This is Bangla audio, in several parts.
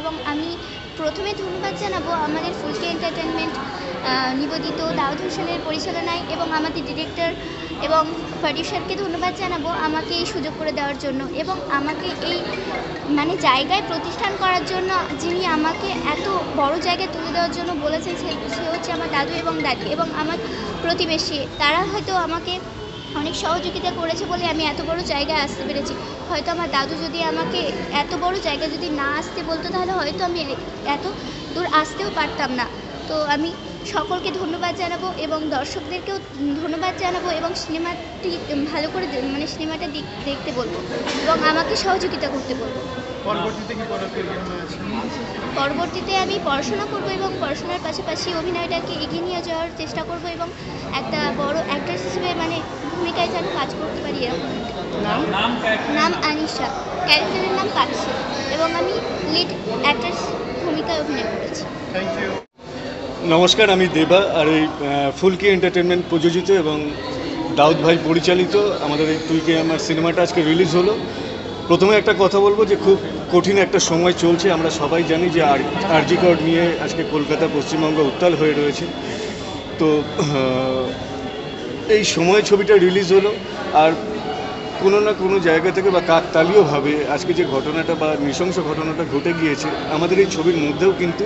এবং আমি প্রথমে ধন্যবাদ জানাবো আমাদের ফুলকি এন্টারটেনমেন্ট নিবেদিত দাউদ হোসেনের পরিচালনায় এবং আমাদের ডিরেক্টর এবং প্রডিউসারকে ধন্যবাদ জানাবো আমাকে এই সুযোগ করে দেওয়ার জন্য এবং আমাকে এই জায়গায় প্রতিষ্ঠান করার জন্য, যিনি আমাকে এত বড় জায়গায় তুলে দেওয়ার জন্য বলেছেন সে হচ্ছে আমার দাদু এবং দাদি এবং আমার প্রতিবেশী। তারা হয়তো আমাকে অনেক সহযোগিতা করেছে বলে আমি এত বড় জায়গায় আসতে পেরেছি। হয়তো আমার দাদু যদি আমাকে এত বড় জায়গায় যদি না আসতে বলতো তাহলে হয়তো আমি এত দূর আসতেও পারতাম না। তো আমি সকলকে ধন্যবাদ জানাবো এবং দর্শকদেরকেও ধন্যবাদ জানাবো এবং সিনেমাটি ভালো করে সিনেমাটা দেখতে বলবো এবং আমাকে সহযোগিতা করতে বলবো। পরবর্তীতে আমি পড়াশোনা করব এবং পড়াশোনার পাশাপাশি অভিনয়টাকে এগিয়ে নিয়ে যাওয়ার চেষ্টা করব এবং একটা বড় অ্যাক্ট্রেস হিসেবে ভূমিকায় যেন কাজ করতে পারি। নাম আনিশা, ক্যারেক্টারের নাম পাখি এবং আমি লিড অ্যাক্ট্রেস ভূমিকায় অভিনয় করেছি। নমস্কার, আমি দেবা, আর এই ফুলকি এন্টারটেনমেন্ট প্রযোজিত এবং দাউদ ভাই পরিচালিত আমাদের এই তুই কে আমার সিনেমাটা আজকে রিলিজ হলো। প্রথমে একটা কথা বলবো যে খুব কঠিন একটা সময় চলছে। আমরা সবাই জানি যে আরজি কর নিয়ে আজকে কলকাতা পশ্চিমবঙ্গ উত্তাল হয়ে রয়েছে। তো এই সময় ছবিটা রিলিজ হলো, আর কোনো না কোনো জায়গা থেকে বা কাকতালীয়ভাবে আজকে যে ঘটনাটা বা নৃশংস ঘটনাটা ঘটে গিয়েছে, আমাদের এই ছবির মধ্যেও কিন্তু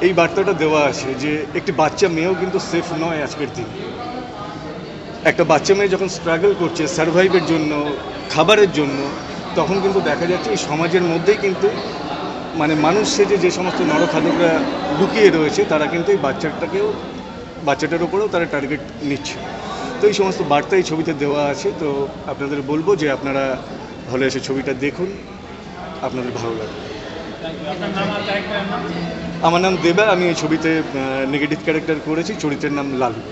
এই বার্তাটা দেওয়া আছে যে একটি বাচ্চা মেয়েও কিন্তু সেফ নয় আজকের দিন। একটা বাচ্চা মেয়ে যখন স্ট্রাগল করছে সারভাইভের জন্য, খাবারের জন্য, তখন কিন্তু দেখা যাচ্ছে এই সমাজের মধ্যেই কিন্তু মানুষ সেজে যে সমস্ত নরখাদকরা লুকিয়ে রয়েছে তারা কিন্তু এই বাচ্চাটার উপরেও তারা টার্গেট নিচ্ছে। তো এই সমস্ত বার্তা এই ছবিতে দেওয়া আছে। তো আপনাদের বলবো যে আপনারা হলে এসে ছবিটা দেখুন, আপনাদের ভালো লাগবে। আমার নাম দেবা, আমি এই ছবিতে নেগেটিভ ক্যারেক্টার করেছি, চরিত্রের নাম লালু।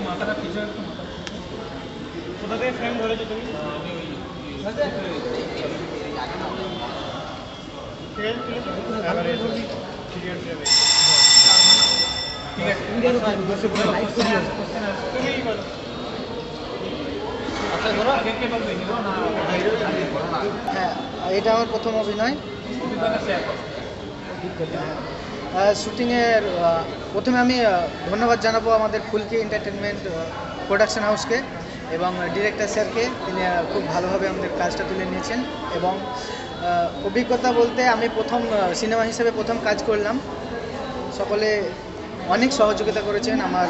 মাথাটা পিছনে কোথা থেকে ফ্রেম ধরেছো তুমি? হ্যাঁ, এটা আমার প্রথম অভিনয়। শুটিংয়ের প্রথমে আমি ধন্যবাদ জানাবো আমাদের ফুলকি এন্টারটেনমেন্ট প্রোডাকশন হাউসকে এবং ডিরেক্টর স্যারকে। তিনি খুব ভালোভাবে আমাদের কাজটা তুলে নিয়েছেন এবং অভিজ্ঞতা বলতে আমি প্রথম সিনেমা হিসেবে প্রথম কাজ করলাম। সকলে অনেক সহযোগিতা করেছেন। আমার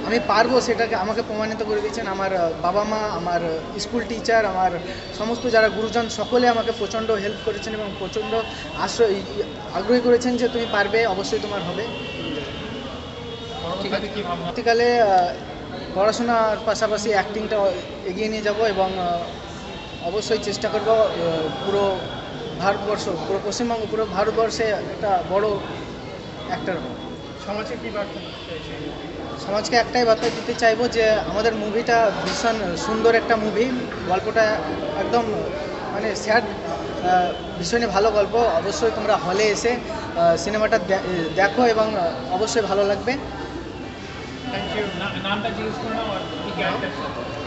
আমি পারবো সেটাকে আমাকে প্রমাণিত করে দিয়েছেন আমার বাবা মা, আমার স্কুল টিচার, আমার সমস্ত যারা গুরুজন সকলে আমাকে প্রচণ্ড হেল্প করেছেন এবং প্রচণ্ড আগ্রহী করেছেন যে তুমি পারবে, অবশ্যই তোমার হবে। পরবর্তীকালে পড়াশোনার পাশাপাশি অ্যাক্টিংটা এগিয়ে নিয়ে যাব এবং অবশ্যই চেষ্টা করব পুরো ভারতবর্ষ, পুরো পশ্চিমবঙ্গ, পুরো ভারতবর্ষে একটা বড় অ্যাক্টর হব। সমাজে কি বার্তা? সমাজকে একটাই বার্তা দিতে চাইবো যে আমাদের মুভিটা ভীষণ সুন্দর একটা মুভি। গল্পটা একদম স্যাড, ভীষণই ভালো গল্প। অবশ্যই তোমরা হলে এসে সিনেমাটা দেখো এবং অবশ্যই ভালো লাগবে।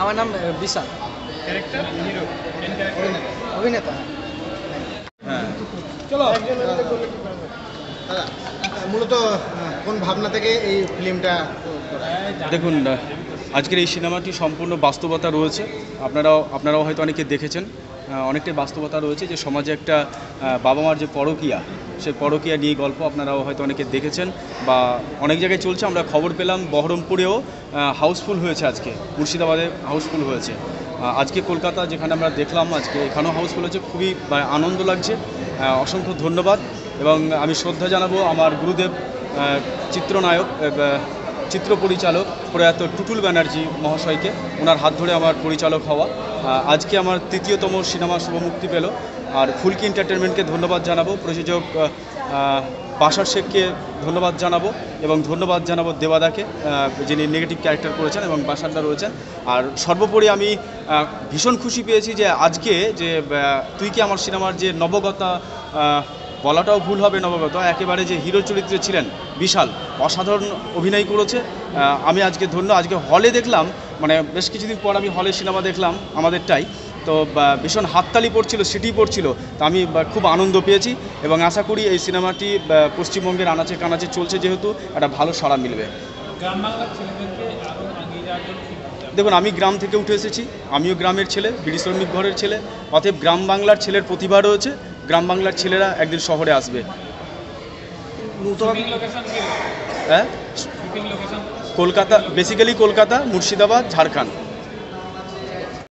আমার নাম বিশাল, অভিনেতা। চলো মূলত কোন ভাবনা থেকে এই ফিল্মটা? দেখুন, আজকের এই সিনেমাটি সম্পূর্ণ বাস্তবতা রয়েছে। আপনারাও হয়তো অনেকে দেখেছেন, অনেকটাই বাস্তবতা রয়েছে যে সমাজে একটা বাবা মার যে পরকীয়া, সেই পরকীয়া নিয়ে গল্প আপনারাও হয়তো অনেকে দেখেছেন বা অনেক জায়গায় চলছে। আমরা খবর পেলাম বহরমপুরেও হাউসফুল হয়েছে, আজকে মুর্শিদাবাদে হাউসফুল হয়েছে, আজকে কলকাতা যেখানে আমরা দেখলাম আজকে এখানেও হাউসফুল হয়েছে। খুবই আনন্দ লাগছে। অসংখ্য ধন্যবাদ এবং আমি শ্রদ্ধা জানাবো আমার গুরুদেব চিত্রনায়ক, চিত্র পরিচালক প্রয়াত টুটুল ব্যানার্জি মহাশয়কে। ওনার হাত ধরে আমার পরিচালক হওয়া। আজকে আমার তৃতীয়তম সিনেমা শুভ মুক্তি পেল। আর ফুলকি এন্টারটেনমেন্টকে ধন্যবাদ জানাবো, প্রযোজক বাশার শেখকে ধন্যবাদ জানাবো এবং ধন্যবাদ জানাবো দেবাদাকে, যিনি নেগেটিভ ক্যারেক্টার করেছেন, এবং বাশারদা রয়েছেন। আর সর্বোপরি আমি ভীষণ খুশি পেয়েছি যে আজকে যে তুই কি আমার সিনেমার যে নবগতা, বলাটাও ভুল হবে নবগতা, একেবারে যে হিরো চরিত্রে ছিলেন বিশাল অসাধারণ অভিনয় করেছে। আমি আজকে ধন্য, আজকে হলে দেখলাম, মানে বেশ কিছুদিন পর আমি হলে সিনেমা দেখলাম আমাদেরটাই, তো ভীষণ হাততালি পড়ছিল, সিটি পড়ছিল, তো আমি খুব আনন্দ পেয়েছি এবং আশা করি এই সিনেমাটি পশ্চিমবঙ্গের আনাচে কানাচে চলছে, যেহেতু একটা ভালো সাড়া মিলবে। গ্রাম বাংলার ছেলেদেরকে আরও এগিয়ে যাওয়ার জন্য কি করতে হবে? দেখুন, আমি গ্রাম থেকে উঠে এসেছি, আমিও গ্রামের ছেলে, বিড়ি শ্রমিক ঘরের ছেলে, অতএব গ্রাম বাংলার ছেলের প্রতিভা রয়েছে, গ্রাম বাংলার ছেলেরা একদিন শহরে আসবে। শুটিং লোকেশন কি? হ্যাঁ, shooting location Kolkata, basically Kolkata, Murshidabad, Jharkhand.